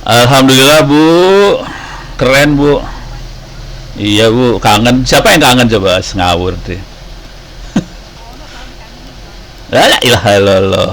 Alhamdulillah Bu, keren Bu. Iya Bu, kangen. Siapa yang kangen coba? Ngawur deh. La ilaha illallah.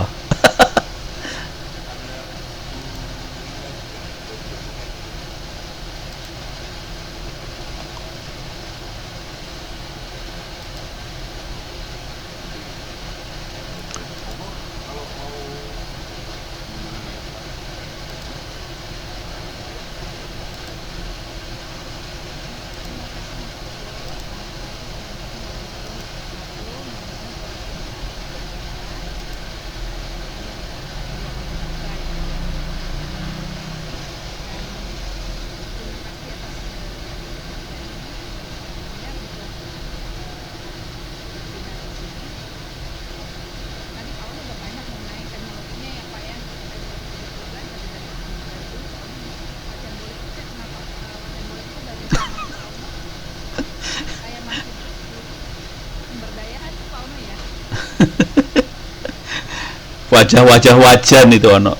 Wajah-wajah wajan itu ono.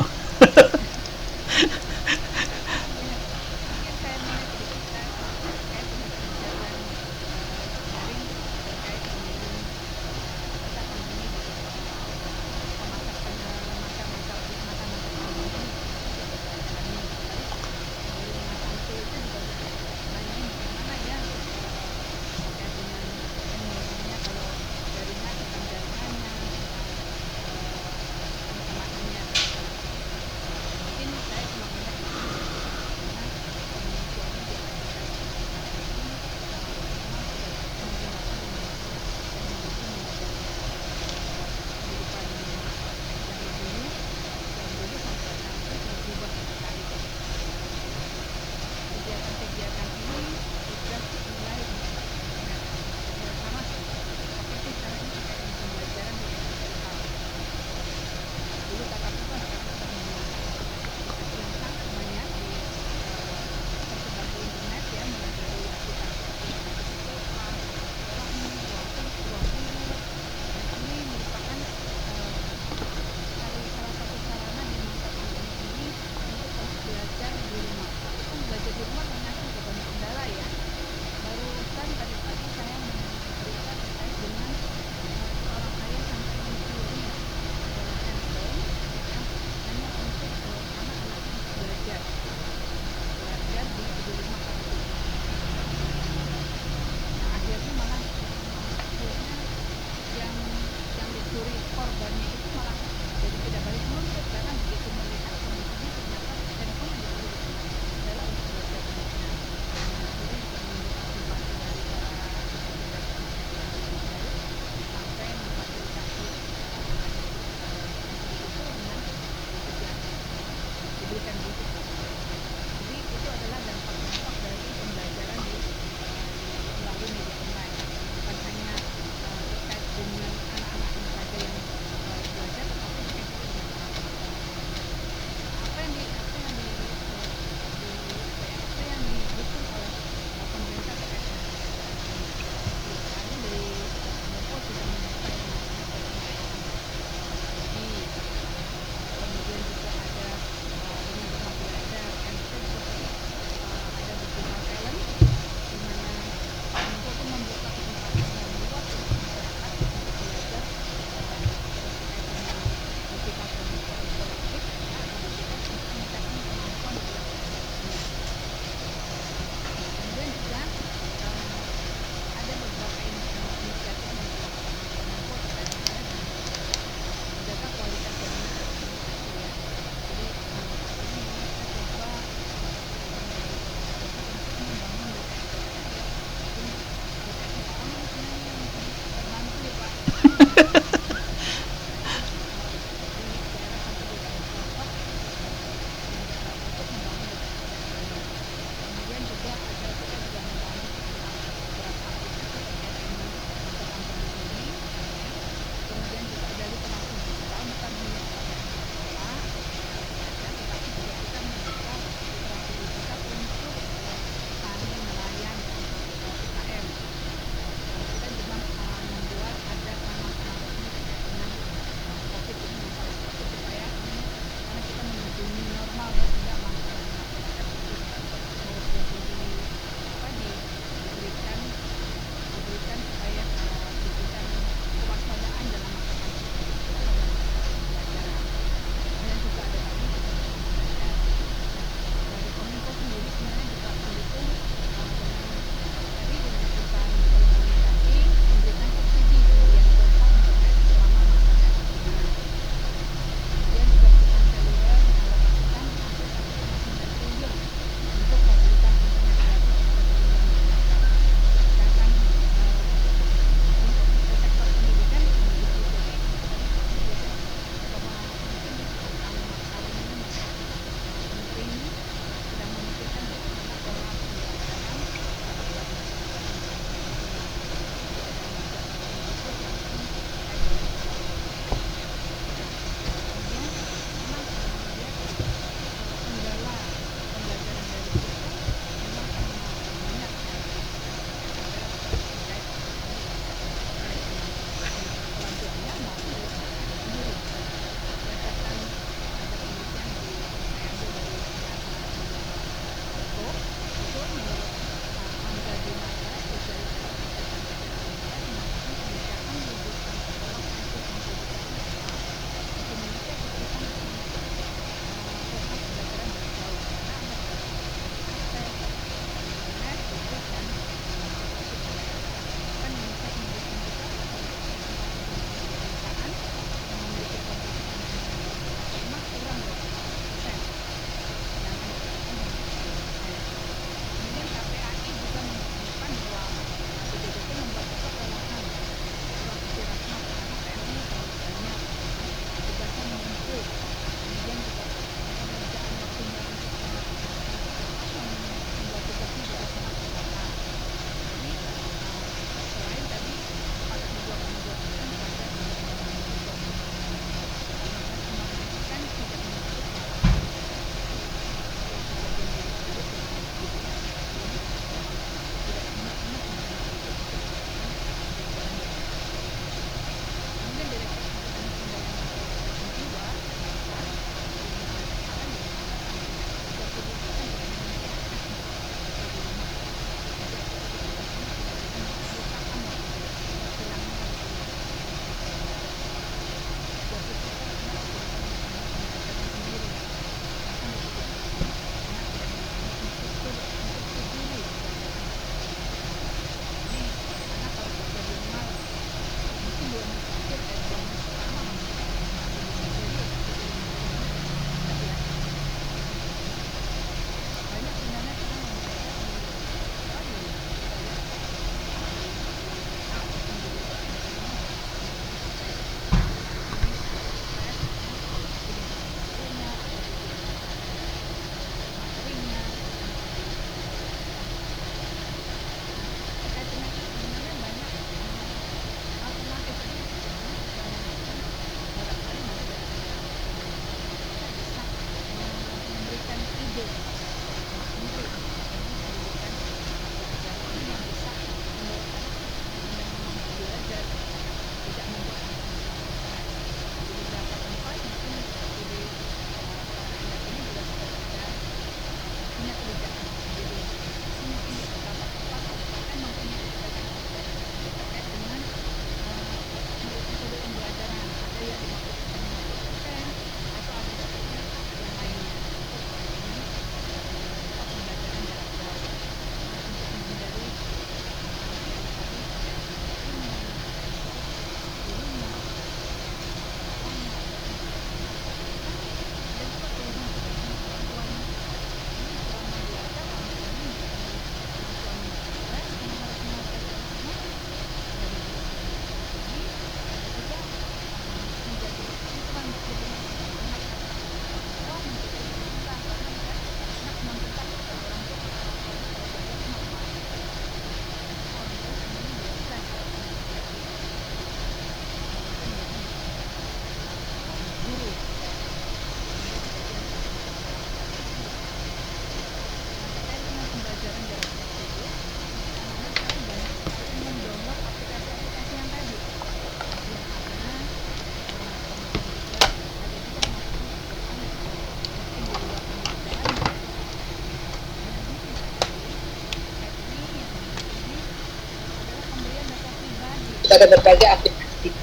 pada berbagai aplikasi.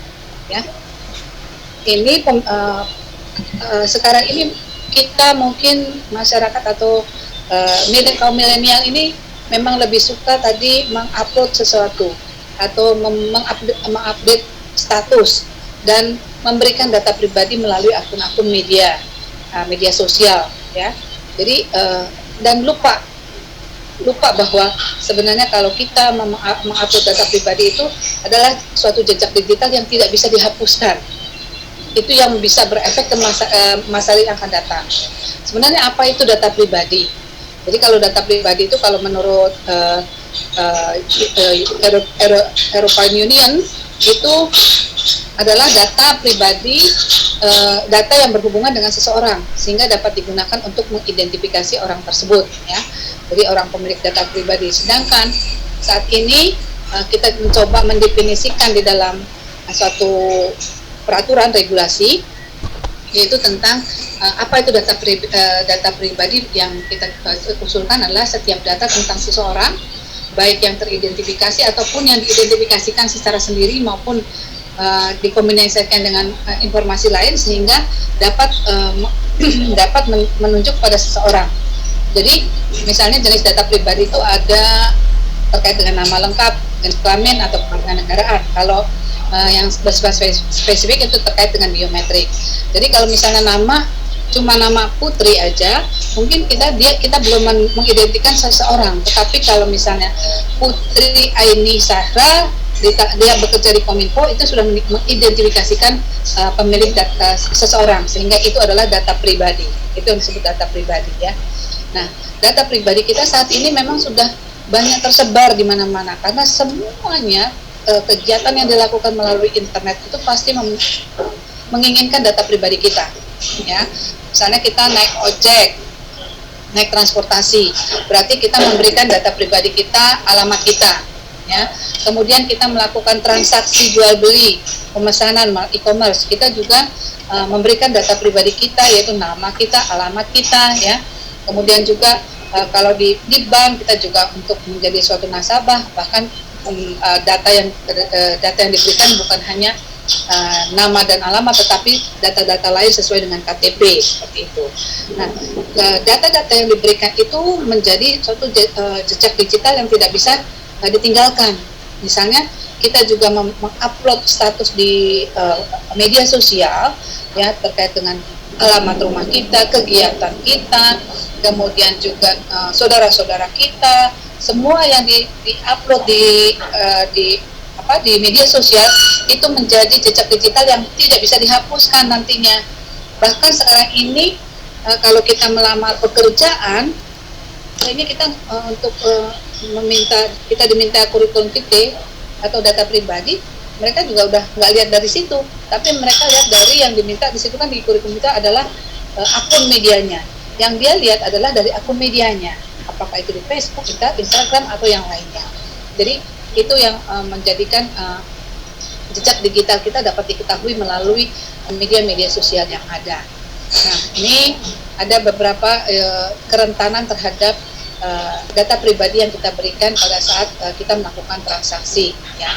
Ya, ini sekarang ini kita mungkin masyarakat atau kaum milenial ini memang lebih suka tadi mengupload sesuatu atau mengupdate status dan memberikan data pribadi melalui akun-akun media sosial, ya. Jadi dan lupa bahwa sebenarnya kalau kita mengupload data pribadi itu adalah suatu jejak digital yang tidak bisa dihapuskan. Itu yang bisa berefek ke masa yang akan datang. Sebenarnya apa itu data pribadi? Jadi kalau data pribadi itu kalau menurut European Union itu adalah data pribadi, data yang berhubungan dengan seseorang sehingga dapat digunakan untuk mengidentifikasi orang tersebut, ya. Jadi orang pemilik data pribadi. Sedangkan saat ini kita mencoba mendefinisikan di dalam suatu peraturan regulasi, yaitu tentang apa itu data pribadi. Yang kita usulkan adalah setiap data tentang seseorang, baik yang teridentifikasi ataupun yang diidentifikasikan secara sendiri maupun dikombinasikan dengan informasi lain sehingga dapat menunjuk pada seseorang. Jadi misalnya jenis data pribadi itu ada terkait dengan nama lengkap, jenis kelamin atau kewarganegaraan. Kalau yang spesifik itu terkait dengan biometrik. Jadi kalau misalnya cuma nama Putri aja, mungkin kita belum mengidentikan seseorang. Tetapi kalau misalnya Putri Aini Sahra, dia bekerja di Kominfo, itu sudah mengidentifikasikan pemilik data seseorang, sehingga itu adalah data pribadi. Itu yang disebut data pribadi, ya. Nah, data pribadi kita saat ini memang sudah banyak tersebar di mana-mana karena semuanya kegiatan yang dilakukan melalui internet itu pasti menginginkan data pribadi kita, ya. Misalnya kita naik ojek, naik transportasi, berarti kita memberikan data pribadi kita, alamat kita, ya. Kemudian kita melakukan transaksi jual beli, pemesanan e-commerce, kita juga memberikan data pribadi kita, yaitu nama kita, alamat kita, ya. Kemudian juga kalau di bank kita juga untuk menjadi suatu nasabah, bahkan data yang diberikan bukan hanya nama dan alamat, tetapi data-data lain sesuai dengan KTP, seperti itu. Nah, data-data yang diberikan itu menjadi suatu jejak digital yang tidak bisa ditinggalkan. Misalnya kita juga mengupload status di media sosial, ya, terkait dengan alamat rumah kita, kegiatan kita, kemudian juga saudara-saudara kita, semua yang di-upload di media sosial itu menjadi jejak digital yang tidak bisa dihapuskan nantinya. Bahkan sekarang ini kalau kita melamar pekerjaan, ini kita untuk kita diminta kurikulum vitae atau data pribadi, mereka juga udah nggak lihat dari situ, tapi mereka lihat dari yang diminta di situ. Kan di kurikulum kita adalah akun medianya. Yang dia lihat adalah dari akun medianya, apakah itu di Facebook, Instagram, atau yang lainnya. Jadi itu yang menjadikan jejak digital kita dapat diketahui melalui media-media sosial yang ada. Nah, ini ada beberapa kerentanan terhadap data pribadi yang kita berikan pada saat kita melakukan transaksi, ya.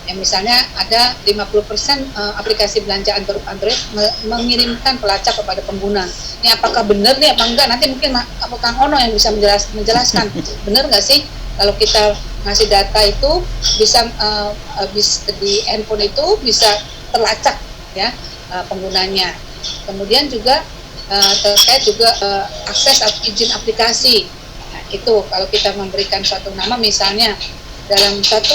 Yang misalnya ada 50% aplikasi belanja Android mengirimkan pelacak kepada pengguna. Ini apakah benar nih apa enggak? Nanti mungkin Kang Ono yang bisa menjelaskan. Benar nggak sih kalau kita ngasih data itu bisa di handphone itu bisa terlacak, ya, penggunanya. Kemudian juga terkait juga akses atau izin aplikasi. Nah, itu kalau kita memberikan suatu nama, misalnya dalam satu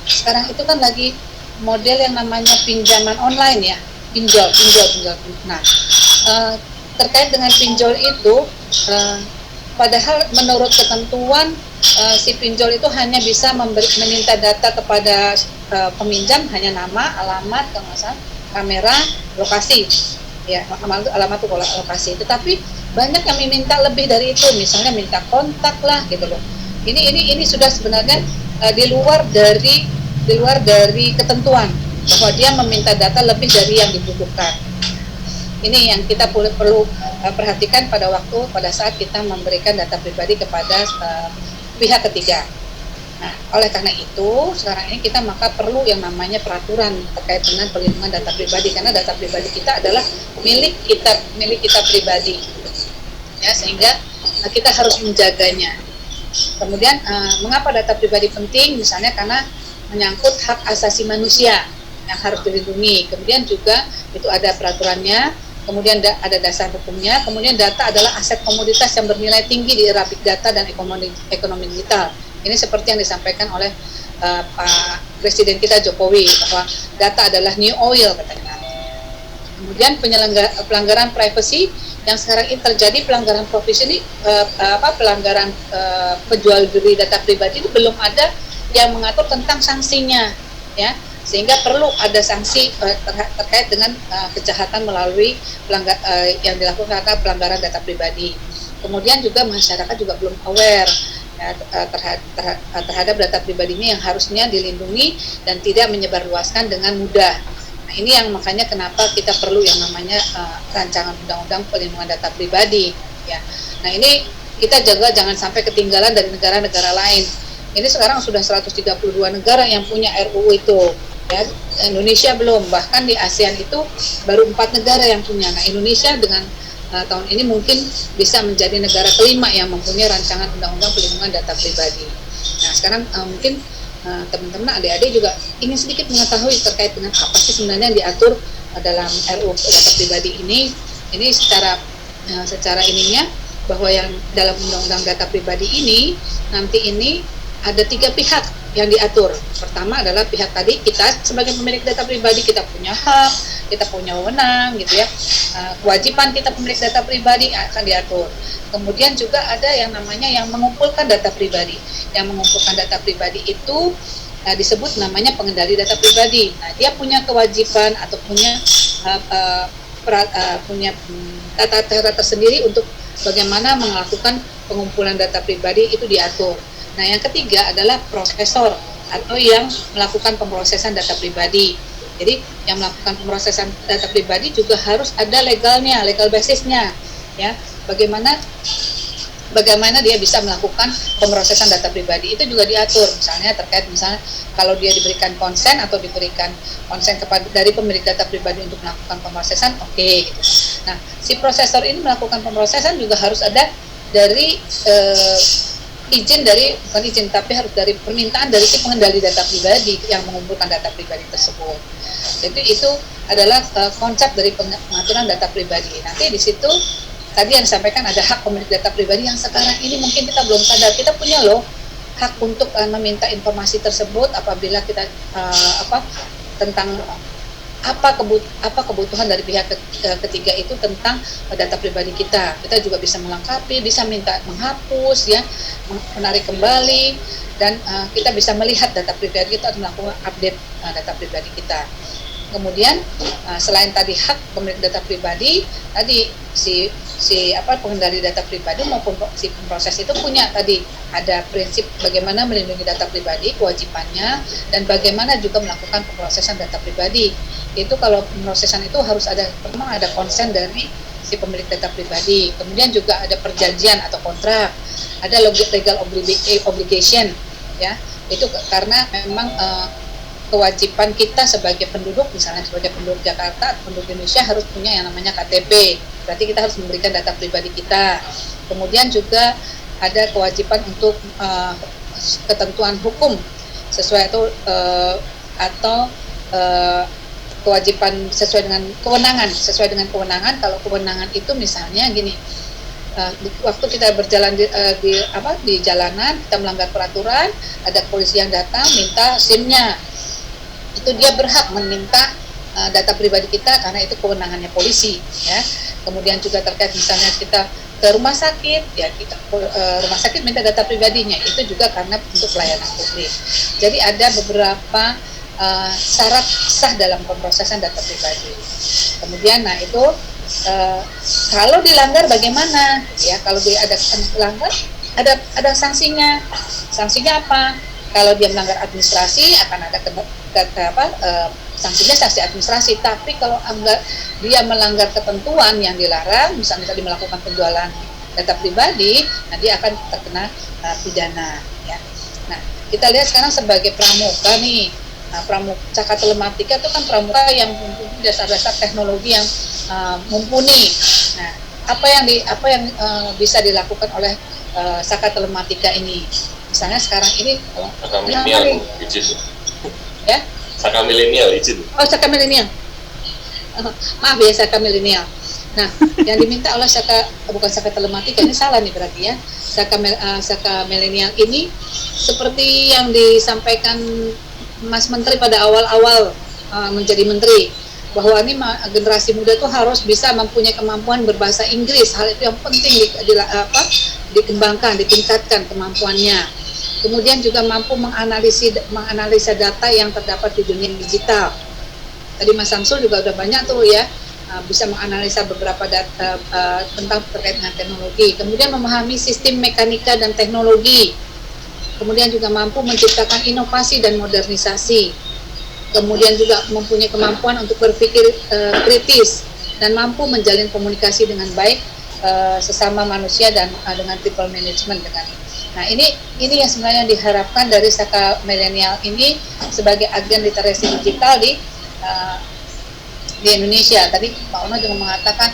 sekarang itu kan lagi model yang namanya pinjaman online, ya, pinjol. Nah, terkait dengan pinjol itu, padahal menurut ketentuan si pinjol itu hanya bisa meminta data kepada peminjam, hanya nama, alamat, kamera, lokasi, ya, alamat itu lokasi. Tetapi banyak yang meminta lebih dari itu, misalnya minta kontak lah, gitu loh. Ini sudah sebenarnya di luar dari ketentuan bahwa dia meminta data lebih dari yang dibutuhkan. Ini yang kita perlu perhatikan pada saat kita memberikan data pribadi kepada pihak ketiga. Nah, oleh karena itu sekarang ini kita maka perlu yang namanya peraturan terkait dengan perlindungan data pribadi, karena data pribadi kita adalah milik kita pribadi, ya, sehingga kita harus menjaganya. Kemudian mengapa data pribadi penting? Misalnya karena menyangkut hak asasi manusia yang harus dilindungi. Kemudian juga itu ada peraturannya, kemudian ada dasar hukumnya. Kemudian data adalah aset komoditas yang bernilai tinggi di era big data dan ekonomi digital. Ini seperti yang disampaikan oleh Pak Presiden kita Jokowi, bahwa data adalah new oil katanya. Kemudian pelanggaran privasi yang sekarang ini terjadi, pelanggaran profesi ini, pelanggaran penjual beli data pribadi itu belum ada yang mengatur tentang sanksinya, ya, sehingga perlu ada sanksi terkait dengan kejahatan melalui yang dilakukan karena pelanggaran data pribadi. Kemudian juga masyarakat juga belum aware, ya, terhadap data pribadinya yang harusnya dilindungi dan tidak menyebarluaskan dengan mudah. Nah, ini yang makanya kenapa kita perlu yang namanya rancangan undang-undang perlindungan data pribadi, ya. Nah, ini kita jaga jangan sampai ketinggalan dari negara-negara lain. Ini sekarang sudah 132 negara yang punya RUU itu, ya. Indonesia belum, bahkan di ASEAN itu baru 4 negara yang punya. Nah, Indonesia dengan tahun ini mungkin bisa menjadi negara kelima yang mempunyai rancangan undang-undang perlindungan data pribadi. Nah, sekarang mungkin teman-teman adik-adik juga ingin sedikit mengetahui terkait dengan apa sih sebenarnya yang diatur dalam RUU data pribadi ini. Ini secara ininya, bahwa yang dalam undang-undang data pribadi ini nanti ini ada 3 pihak yang diatur. Pertama adalah pihak tadi, kita sebagai pemilik data pribadi, kita punya hak, kita punya wewenang, gitu ya. Kewajiban kita pemilik data pribadi akan diatur. Kemudian juga ada yang namanya yang mengumpulkan data pribadi. Yang mengumpulkan data pribadi itu disebut namanya pengendali data pribadi. Nah, dia punya kewajiban atau punya tata tersendiri untuk bagaimana melakukan pengumpulan data pribadi, itu diatur. Nah, yang ketiga adalah prosesor atau yang melakukan pemrosesan data pribadi. Jadi yang melakukan pemrosesan data pribadi juga harus ada legal basisnya, ya. Bagaimana dia bisa melakukan pemrosesan data pribadi, itu juga diatur. Misalnya terkait kalau dia diberikan konsen atau diberikan konsen dari pemilik data pribadi untuk melakukan pemrosesan, oke, gitu. Nah, si prosesor ini melakukan pemrosesan juga harus ada dari bukan izin, tapi harus dari permintaan dari si pengendali data pribadi yang mengumpulkan data pribadi tersebut. Jadi itu adalah konsep dari pengaturan data pribadi. Nanti di situ tadi yang disampaikan ada hak pemilik data pribadi yang sekarang ini mungkin kita belum sadar. Kita punya loh hak untuk meminta informasi tersebut apabila kita tentang apa kebutuhan dari pihak ketiga itu tentang data pribadi kita. Kita juga bisa melengkapi, bisa minta menghapus, ya, menarik kembali, dan kita bisa melihat data pribadi kita atau melakukan update data pribadi kita. Kemudian selain tadi hak pemilik data pribadi, tadi si pengendali data pribadi maupun si pemproses itu punya tadi ada prinsip bagaimana melindungi data pribadi, kewajibannya, dan bagaimana juga melakukan pemrosesan data pribadi. Itu kalau pemrosesan itu harus pertama ada konsen dari si pemilik data pribadi, kemudian juga ada perjanjian atau kontrak, ada legal obligation, ya. Itu karena memang kewajiban kita sebagai penduduk, misalnya sebagai penduduk Jakarta, penduduk Indonesia harus punya yang namanya KTP. Berarti kita harus memberikan data pribadi kita. Kemudian juga ada kewajiban untuk ketentuan hukum sesuai atau kewajiban sesuai dengan kewenangan. Kalau kewenangan itu misalnya gini, waktu kita berjalan di jalanan, kita melanggar peraturan, ada polisi yang datang minta SIM-nya, itu dia berhak meminta data pribadi kita karena itu kewenangannya polisi, ya. Kemudian juga terkait misalnya kita ke rumah sakit, ya, kita rumah sakit minta data pribadinya, itu juga karena untuk pelayanan publik. Jadi ada beberapa syarat sah dalam pemrosesan data pribadi. Kemudian itu kalau dilanggar bagaimana, ya? Kalau ada dilanggar ada sanksinya. Sanksinya apa? Kalau dia melanggar administrasi akan ada sanksinya sanksi administrasi. Tapi kalau dia melanggar ketentuan yang dilarang, misalnya tadi melakukan penjualan data pribadi, nah dia akan terkena pidana, ya. Nah, kita lihat sekarang sebagai pramuka nih. Nah, pramuka Cakra Telematika itu kan pramuka yang mempunyai dasar-dasar teknologi yang mumpuni. Nah, apa yang bisa dilakukan oleh Cakra Telematika ini? Misalnya sekarang ini Saka milenial izin. Ya? Saka milenial izin. Oh, Cakra milenial. Maaf ya, Cakra milenial. Nah, yang diminta oleh bukan Cakra Telematika, ini salah nih berarti ya. Cakra milenial ini seperti yang disampaikan Mas Menteri pada awal-awal menjadi menteri, bahwa ini generasi muda tuh harus bisa mempunyai kemampuan berbahasa Inggris. Hal itu yang penting dikembangkan, ditingkatkan kemampuannya. Kemudian juga mampu menganalisa data yang terdapat di dunia digital. Tadi Mas Samsul juga udah banyak tuh ya, bisa menganalisa beberapa data tentang terkait dengan teknologi. Kemudian memahami sistem mekanika dan teknologi. Kemudian juga mampu menciptakan inovasi dan modernisasi. Kemudian juga mempunyai kemampuan untuk berpikir kritis dan mampu menjalin komunikasi dengan baik sesama manusia dan dengan people management dengan. Nah, ini yang sebenarnya diharapkan dari Cakra milenial ini sebagai agen literasi digital di Indonesia. Tadi Pak Ono juga mengatakan,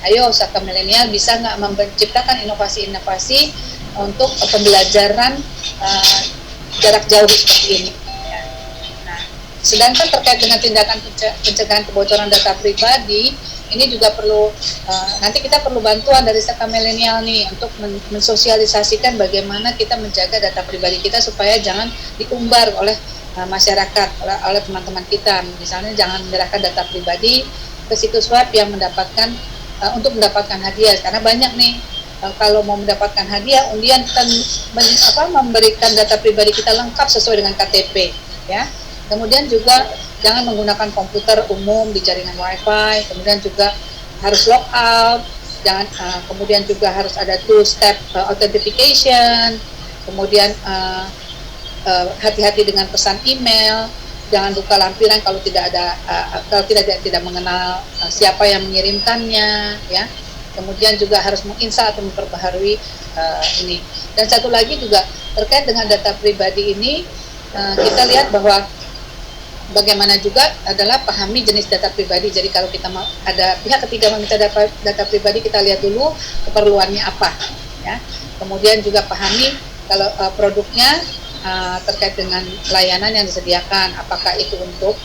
ayo Cakra milenial bisa nggak menciptakan inovasi-inovasi untuk pembelajaran jarak jauh seperti ini. Nah, sedangkan terkait dengan tindakan pencegahan kebocoran data pribadi, ini juga perlu nanti kita perlu bantuan dari Cakra milenial nih untuk mensosialisasikan bagaimana kita menjaga data pribadi kita supaya jangan diumbar oleh masyarakat, oleh teman-teman kita. Misalnya jangan menyerahkan data pribadi ke situs web yang untuk mendapatkan hadiah, karena banyak nih kalau mau mendapatkan hadiah, undian kita memberikan data pribadi kita lengkap sesuai dengan KTP, ya. Kemudian juga jangan menggunakan komputer umum di jaringan WiFi. Kemudian juga harus logout. Kemudian juga harus ada two-step authentication. Kemudian hati-hati dengan pesan email. Jangan buka lampiran kalau tidak mengenal siapa yang mengirimkannya, ya. Kemudian juga harus menginstal atau memperbaharui ini. Dan satu lagi juga terkait dengan data pribadi ini, kita lihat bahwa bagaimana juga adalah pahami jenis data pribadi. Jadi kalau kita mau ada pihak ketiga meminta data pribadi, kita lihat dulu keperluannya apa, ya. Kemudian juga pahami kalau produknya terkait dengan layanan yang disediakan, apakah itu untuk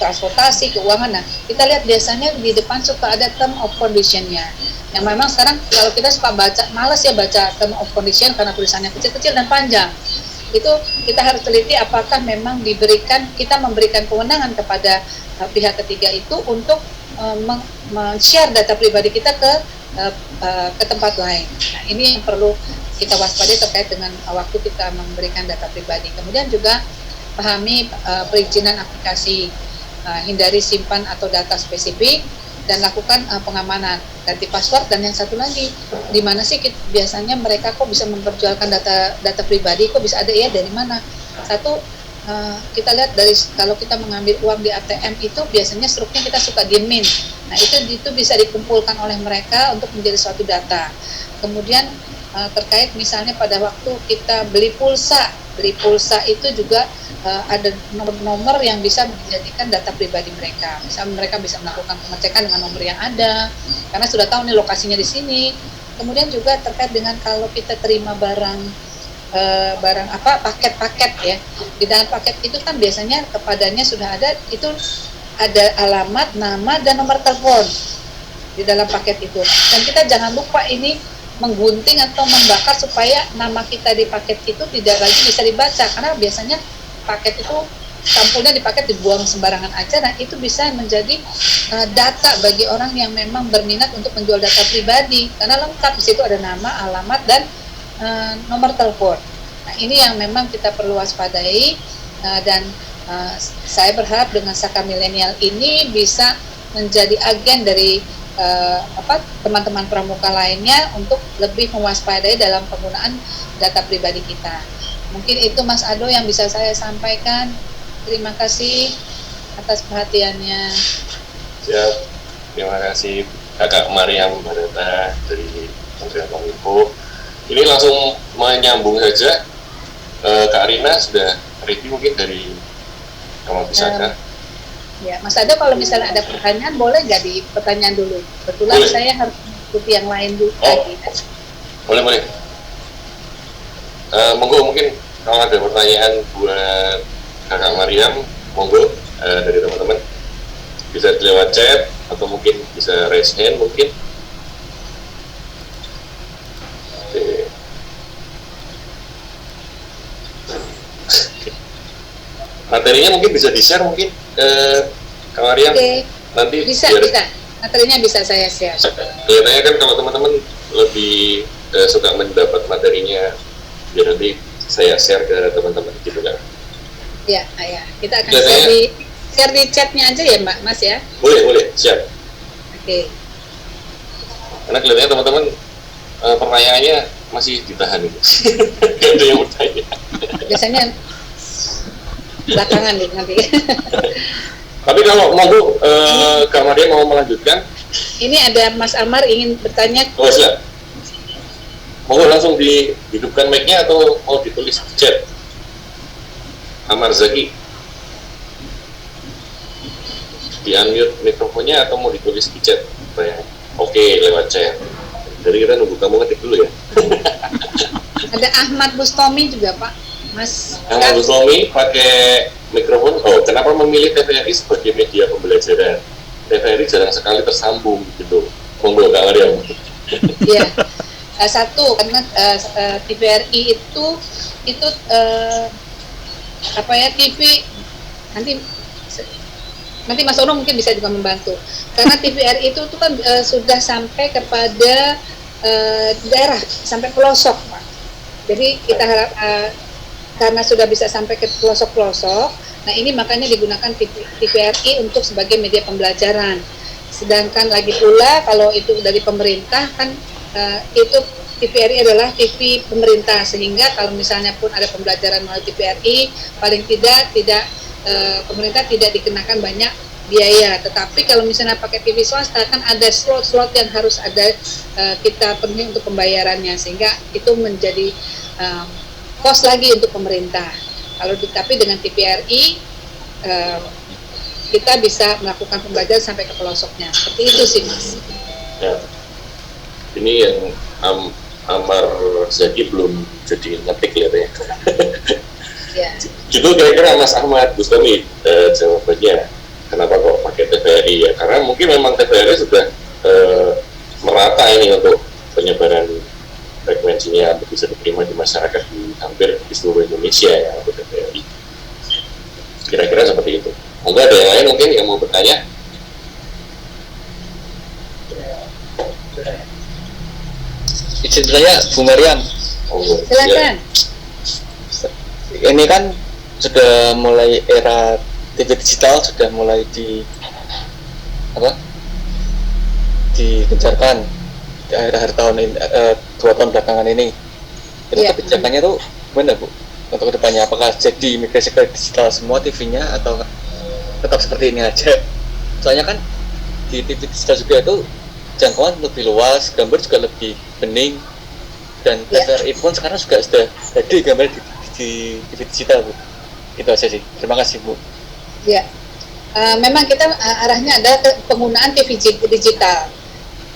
transportasi, keuangan. Nah, kita lihat biasanya di depan suka ada term of condition-nya. Yang memang sekarang kalau kita suka malas ya baca term of condition karena tulisannya kecil-kecil dan panjang. Itu kita harus teliti apakah memang kita memberikan kewenangan kepada pihak ketiga itu untuk men-share data pribadi kita ke tempat lain. Nah, ini yang perlu kita waspadai terkait dengan waktu kita memberikan data pribadi. Kemudian juga pahami perizinan aplikasi. Hindari simpan atau data spesifik dan lakukan pengamanan, ganti password. Dan yang satu lagi, di mana sih biasanya mereka kok bisa memperjualkan data pribadi, kok bisa ada ya, dari mana? Satu, kita lihat dari kalau kita mengambil uang di ATM itu biasanya struknya kita suka diemin. Nah, itu bisa dikumpulkan oleh mereka untuk menjadi suatu data. Kemudian terkait misalnya pada waktu kita beli pulsa itu juga ada nomor-nomor yang bisa dijadikan data pribadi mereka. Misalnya mereka bisa melakukan pengecekan dengan nomor yang ada, karena sudah tahu nih lokasinya di sini. Kemudian juga terkait dengan kalau kita terima paket-paket ya. Di dalam paket itu kan biasanya kepadanya sudah ada alamat, nama, dan nomor telepon di dalam paket itu. Dan kita jangan lupa ini menggunting atau membakar supaya nama kita di paket itu tidak lagi bisa dibaca, karena biasanya paket itu sampulnya di paket dibuang sembarangan aja. Nah, itu bisa menjadi data bagi orang yang memang berminat untuk menjual data pribadi, karena lengkap di situ ada nama, alamat, dan nomor telepon. Nah, ini yang memang kita perlu waspadai, dan saya berharap dengan Cakra milenial ini bisa menjadi agen dari teman-teman pramuka lainnya untuk lebih mewaspadai dalam penggunaan data pribadi kita. Mungkin itu Mas Ado yang bisa saya sampaikan. Terima kasih atas perhatiannya. Siap. Terima kasih Kakak Mariam Barata dari Kementerian Kominfo. Ini langsung menyambung saja. Kak Rina sudah ready mungkin dari Kamar Pusaka. Ya, Mas Ado kalau misalnya ada pertanyaan boleh nggak di pertanyaan dulu? Kebetulan Boleh. saya harus ikuti yang lain dulu Oh. lagi. Boleh. Monggo mungkin kalau ada pertanyaan buat Kakak Mariam, monggo dari teman-teman bisa lewat chat atau mungkin bisa raise hand mungkin. Oke. Materinya mungkin bisa di-share mungkin Kak Mariam Oke, nanti bisa. Materinya bisa saya share. Kelihatannya kan kalau teman-teman lebih suka mendapat materinya, biar nanti saya share ke teman-teman gitu kan. Ya, kita akan Kelihatannya- share di chatnya aja ya Mbak Mas ya. Boleh, siap. Oke. Karena kelihatannya teman-teman pertanyaannya masih ditahan itu. Gak ada yang bertanya. Biasanya belakangan nih nanti. Tapi kalau monggo Kak Maria mau melanjutkan, Ini ada Mas Amar ingin bertanya. oh siap. Monggo langsung dihidupkan mic-nya atau mau ditulis di chat. Amar Zaki. Di unmute mikrofonnya atau mau ditulis di chat? Oke, lewat chat. Jadi kita nunggu kamu ngetik dulu ya. Ada Ahmad Bustomi juga Pak. Mas. Ahmad Bustomi pakai mikrofon. Oh, kenapa memilih TVRI sebagai media pembelajaran? TVRI jarang sekali tersambung gitu. Monggo Kak Maria. Iya. Satu karena TVRI itu apa ya, TV nanti Mas Ono mungkin bisa juga membantu, karena TVRI itu kan sudah sampai kepada daerah, sampai pelosok Pak. Jadi kita harap karena sudah bisa sampai ke pelosok-pelosok, nah ini makanya digunakan TVRI untuk sebagai media pembelajaran. Sedangkan lagi pula kalau itu dari pemerintah kan itu TVRI adalah TV pemerintah, sehingga kalau misalnya pun ada pembelajaran melalui TVRI paling tidak pemerintah tidak dikenakan banyak biaya. Tetapi kalau misalnya pakai TV swasta kan ada slot-slot yang harus ada kita penuhi untuk pembayarannya, sehingga itu menjadi kos lagi untuk pemerintah. Tapi dengan TVRI kita bisa melakukan pembelajaran sampai ke pelosoknya. Seperti itu sih Mas. Ya. Ini yang Amar Zaki belum jadi ngetik lihatnya. Ya. Gitu kira-kira Mas Ahmad Bustomi jawabannya. Kenapa kok pakai TVRI ya? Karena mungkin memang TVRI sudah merata ini untuk penyebaran frekuensinya bisa diterima di masyarakat di hampir di seluruh Indonesia ya untuk TVRI. Kira-kira seperti itu. Mungkin ada yang lain mungkin yang mau bertanya? Izin bertanya Bu Mariam, Silakan. ini kan sudah mulai era TV digital, sudah mulai digencarkan di akhir-akhir tahun ini, 2 tahun belakangan ini. Jadi Iya. kebijakannya tuh gimana Bu untuk kedepannya? Apakah jadi migrasi ke digital semua TV-nya atau tetap seperti ini aja? Soalnya kan di TV digital juga itu jangkauan lebih luas, gambar juga lebih bening, dan Ya. TVRI pun sekarang juga sudah ada gambar di TV digital Bu. Itu aja sih. Terima kasih Bu. Ya, memang kita arahnya ada ke penggunaan TV digital.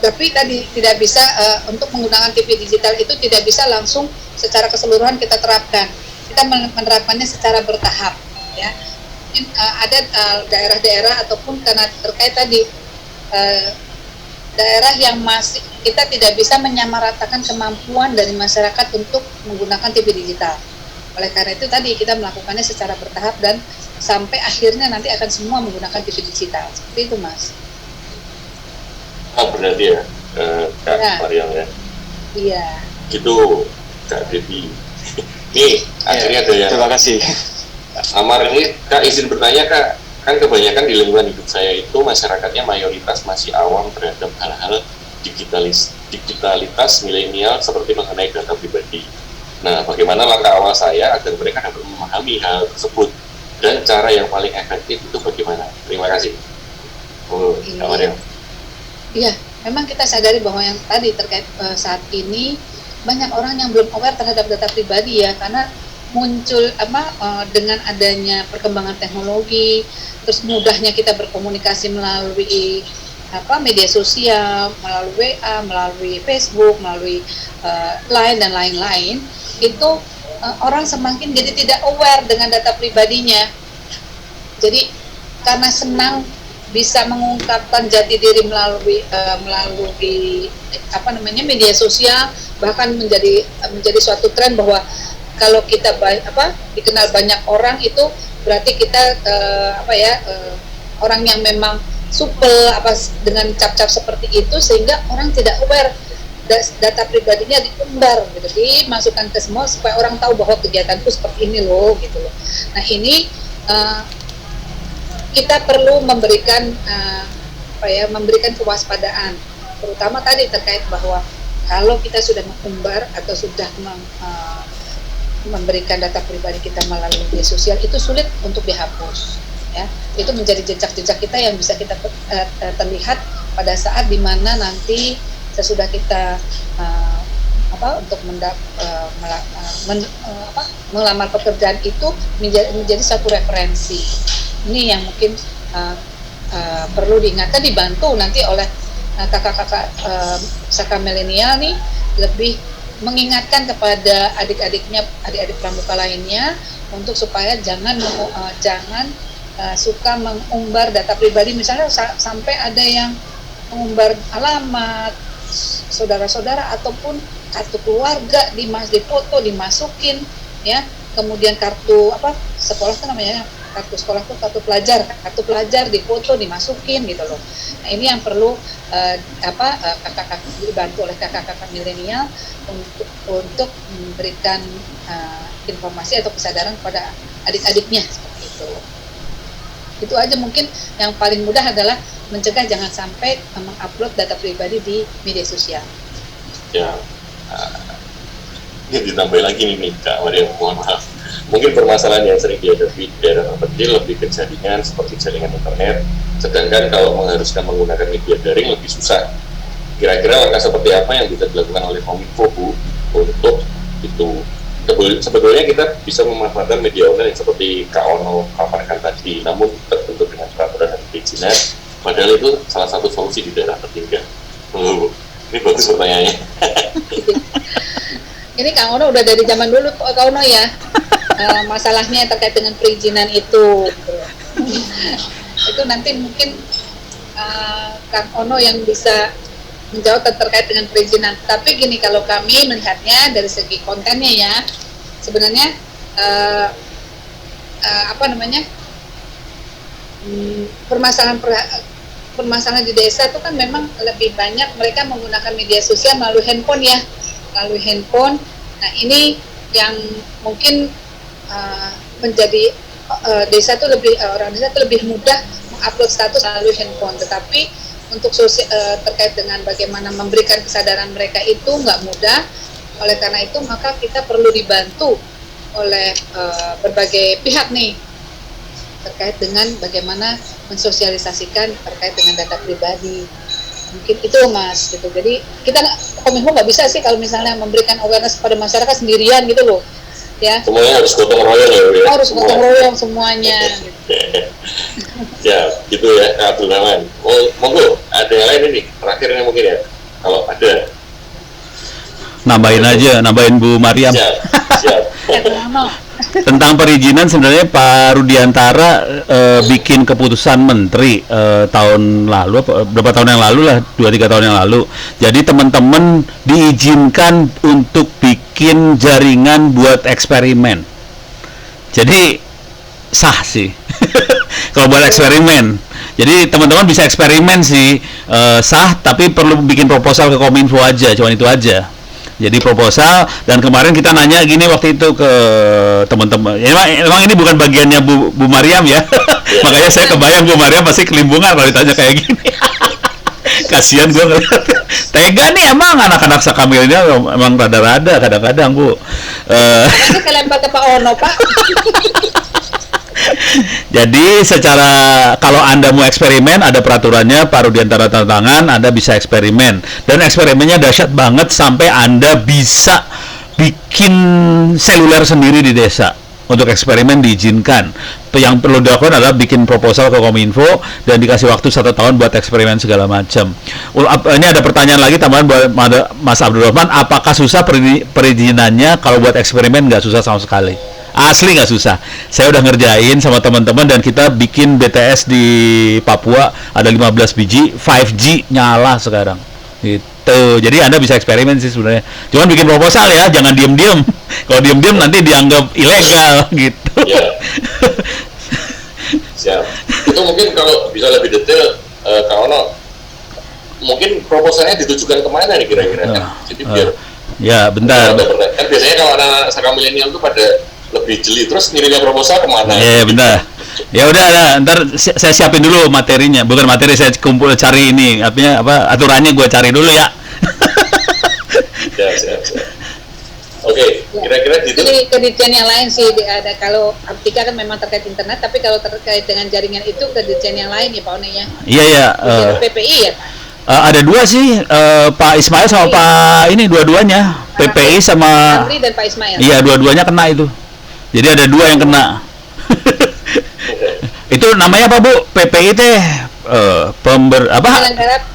Tapi tadi tidak bisa untuk menggunakan TV digital itu tidak bisa langsung secara keseluruhan kita terapkan. Kita menerapkannya secara bertahap. Ya, mungkin ada daerah-daerah ataupun karena terkait tadi daerah yang masih kita tidak bisa menyamaratakan kemampuan dari masyarakat untuk menggunakan TV digital. Oleh karena itu tadi kita melakukannya secara bertahap dan sampai akhirnya nanti akan semua menggunakan TV digital. Seperti itu Mas. Berarti ya Kak Ya. Mariam ya. Iya. Gitu Kak Devi. Nih akhirnya ada yang Terima kasih. Amar ini Kak izin bertanya Kak, kan kebanyakan di lingkungan hidup saya itu masyarakatnya mayoritas masih awam terhadap hal-hal digitalitas milenial seperti mengenai data pribadi. Nah, bagaimana langkah awal saya agar mereka dapat memahami hal tersebut dan cara yang paling efektif itu bagaimana? Terima kasih. Oh, Kak Mariam. Iya, memang kita sadari bahwa yang tadi terkait saat ini banyak orang yang belum aware terhadap data pribadi ya, karena muncul dengan adanya perkembangan teknologi, terus mudahnya kita berkomunikasi melalui media sosial, melalui WA, melalui Facebook, melalui Line dan lain-lain, itu orang semakin jadi tidak aware dengan data pribadinya. Jadi karena senang bisa mengungkapkan jati diri melalui media sosial, bahkan menjadi suatu tren bahwa kalau kita dikenal banyak orang itu berarti kita orang yang memang supel dengan cap-cap seperti itu, sehingga orang tidak aware data pribadinya diumbar gitu, dimasukkan ke semua supaya orang tahu bahwa kegiatanku seperti ini loh gitu loh. Nah ini kita perlu memberikan kewaspadaan, terutama tadi terkait bahwa kalau kita sudah mengumbar atau sudah memberikan data pribadi kita melalui media sosial, itu sulit untuk dihapus ya. Itu menjadi jejak-jejak kita yang bisa kita terlihat pada saat dimana nanti sesudah kita untuk melamar pekerjaan itu menjadi satu referensi. Ini yang mungkin perlu diingatkan, dibantu nanti oleh kakak-kakak Saka milenial nih, lebih mengingatkan kepada adik-adik pramuka lainnya untuk supaya jangan suka mengumbar data pribadi, misalnya sampai ada yang mengumbar alamat saudara-saudara ataupun kartu keluarga foto dimasukin ya, kemudian kartu sekolah itu namanya kartu sekolah tuh kartu pelajar difoto dimasukin gitu loh. Nah ini yang perlu kakak-kakak dibantu oleh kakak-kakak milenial untuk memberikan informasi atau kesadaran kepada adik-adiknya seperti itu. Itu aja mungkin yang paling mudah adalah mencegah jangan sampai mengupload data pribadi di media sosial. Ya, ini ditambahin lagi nih Kak Maria, mohon maaf. Mungkin permasalahan yang sering dihadapi di daerah terpencil lebih ke jaringan seperti jaringan internet, sedangkan kalau mengharuskan menggunakan media daring lebih susah. Kira-kira langkah seperti apa yang bisa dilakukan oleh Kominfo Bu untuk itu? Sebetulnya kita bisa memanfaatkan media online seperti Kak Ono paparkan tadi, namun tertentu dengan peraturan dan perizinan, padahal itu salah satu solusi di daerah tertinggal. Ini bagus pertanyaannya. Ini Kak Ono udah dari zaman dulu Kak Ono ya. Masalahnya terkait dengan perizinan itu. Itu nanti mungkin Kang Ono yang bisa menjawab terkait dengan perizinan. Tapi gini, kalau kami melihatnya dari segi kontennya ya, sebenarnya permasalahan di desa itu kan memang lebih banyak mereka menggunakan media sosial melalui handphone ya, Nah ini yang mungkin menjadi orang desa itu lebih mudah mengupload status melalui handphone, tetapi untuk terkait dengan bagaimana memberikan kesadaran mereka itu nggak mudah. Oleh karena itu maka kita perlu dibantu oleh berbagai pihak nih terkait dengan bagaimana mensosialisasikan terkait dengan data pribadi. Mungkin itu Mas gitu. Jadi kita Kominfo nggak bisa sih kalau misalnya memberikan awareness kepada masyarakat sendirian gitu loh ya. Semuanya harus gotong royong ya. Harus gotong royong semuanya. Ya, gitu ya, Kak Abdul Rahman. Monggo, ada yang lain ini, terakhir ini mungkin ya, kalau ada. Nambahin Bu Mariam. Siap. Tentang perizinan sebenarnya Pak Rudiantara bikin keputusan menteri tahun lalu, berapa tahun yang lalu lah, 2-3 tahun yang lalu. Jadi teman-teman diizinkan untuk bikin jaringan buat eksperimen. Jadi sah sih kalau buat eksperimen. Jadi teman-teman bisa eksperimen sih, sah, tapi perlu bikin proposal ke Kominfo aja, cuma itu aja. Jadi proposal, dan kemarin kita nanya gini waktu itu ke teman-teman. Emang ini bukan bagiannya Bu Mariam ya. Makanya saya kebayang Bu Mariam pasti kelimpungan kalau ditanya kayak gini. Kasihan gue ngeliat. Tega nih emang anak-anak Sakamilnya emang rada-rada kadang-kadang Bu. Nanti kelempar ke Pak Ono Pak. Jadi secara kalau Anda mau eksperimen ada peraturannya, Pak Rudiantara tanda tangan, Anda bisa eksperimen. Dan eksperimennya dahsyat banget sampai Anda bisa bikin seluler sendiri di desa. Untuk eksperimen diizinkan. Yang perlu dilakukan adalah bikin proposal ke Kominfo dan dikasih waktu 1 tahun buat eksperimen segala macam. Ini ada pertanyaan lagi tambahan buat Mas Abdurrahman, apakah susah perizinannya? Kalau buat eksperimen nggak susah sama sekali. Asli nggak susah. Saya udah ngerjain sama teman-teman dan kita bikin BTS di Papua ada 15 biji, 5G nyala sekarang. Gitu. Jadi Anda bisa eksperimen sih sebenarnya. Cuman bikin proposal ya, jangan diem-diem. Kalau diem-diem nanti dianggap ilegal gitu. Ya. Siap. Itu mungkin kalau bisa lebih detail, Kak Ono, mungkin proposalnya ditujukan kemana nih kira-kira? Jadi biar ya bentar. Kan biasanya kalau anak-anak sekarang milenial tuh pada lebih jeli, terus ngirimnya proposal kemana? Ya bentar. Ya udah, ntar saya siapin dulu materinya. Bukan materi, saya kumpul cari ini, artinya apa? Aturannya gue cari dulu ya. Siap. Oke, kira-kira gitu. Jadi kedirjen yang lain sih ada, kalau Aptika kan memang terkait internet, tapi kalau terkait dengan jaringan itu kedirjen yang lain ya Pak One ya. Iya. PPI ya Pak. Ada dua sih, Pak Ismail sama Pak ini dua-duanya, PPI sama. Andri dan Pak Ismail. Iya, dua-duanya kena itu. Jadi ada dua yang kena. Itu namanya apa Bu? PPI teh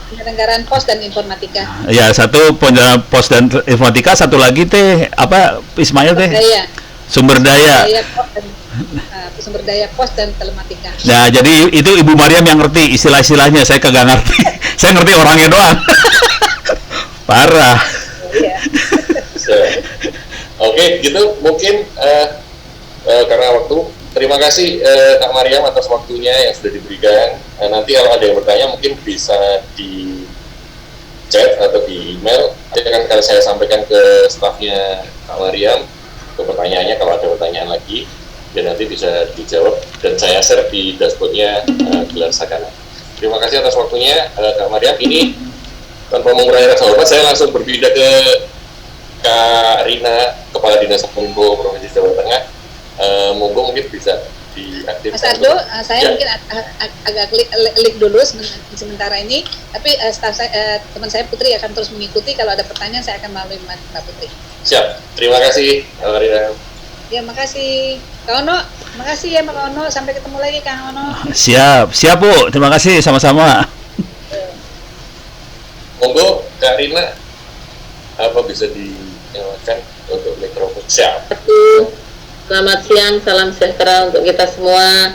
Penyelenggaraan Pos dan Informatika. Ya, satu penyelenggaraan Pos dan Informatika, satu lagi teh apa Ismail teh? Sumber daya. Sumber daya Pos dan Telematika. Nah, jadi itu Ibu Mariam yang ngerti istilah-istilahnya, saya kagak ngerti. Saya ngerti orangnya doang. Parah. Iya. Oke, gitu mungkin karena waktu. Terima kasih Kak Mariam atas waktunya yang sudah diberikan. Nanti kalau ada yang bertanya mungkin bisa di chat atau di email. Nanti akan saya sampaikan ke stafnya Kak Mariam ke pertanyaannya kalau ada pertanyaan lagi, dan nanti bisa dijawab dan saya share di dashboardnya Gelar Sakana. Terima kasih atas waktunya Kak Mariam. Ini tanpa mengurangi rasa hormat, saya langsung berpindah ke Kak Rina, Kepala Dinas Kominfo Provinsi Jawa Tengah. Monggo mungkin bisa diaktifkan. Mas Ardo, saya mungkin agak klik dulu sementara ini, tapi teman saya Putri akan terus mengikuti. Kalau ada pertanyaan saya akan melalui Mbak Putri. Siap, terima kasih Kak Rina. Ya, makasih Kak Ono, makasih ya Kak Ono, sampai ketemu lagi Kak Ono. Siap Bu, terima kasih sama-sama. Monggo Kak Rina, apa bisa dinyalakan untuk mikrofon? Siap. Selamat siang, salam sejahtera untuk kita semua.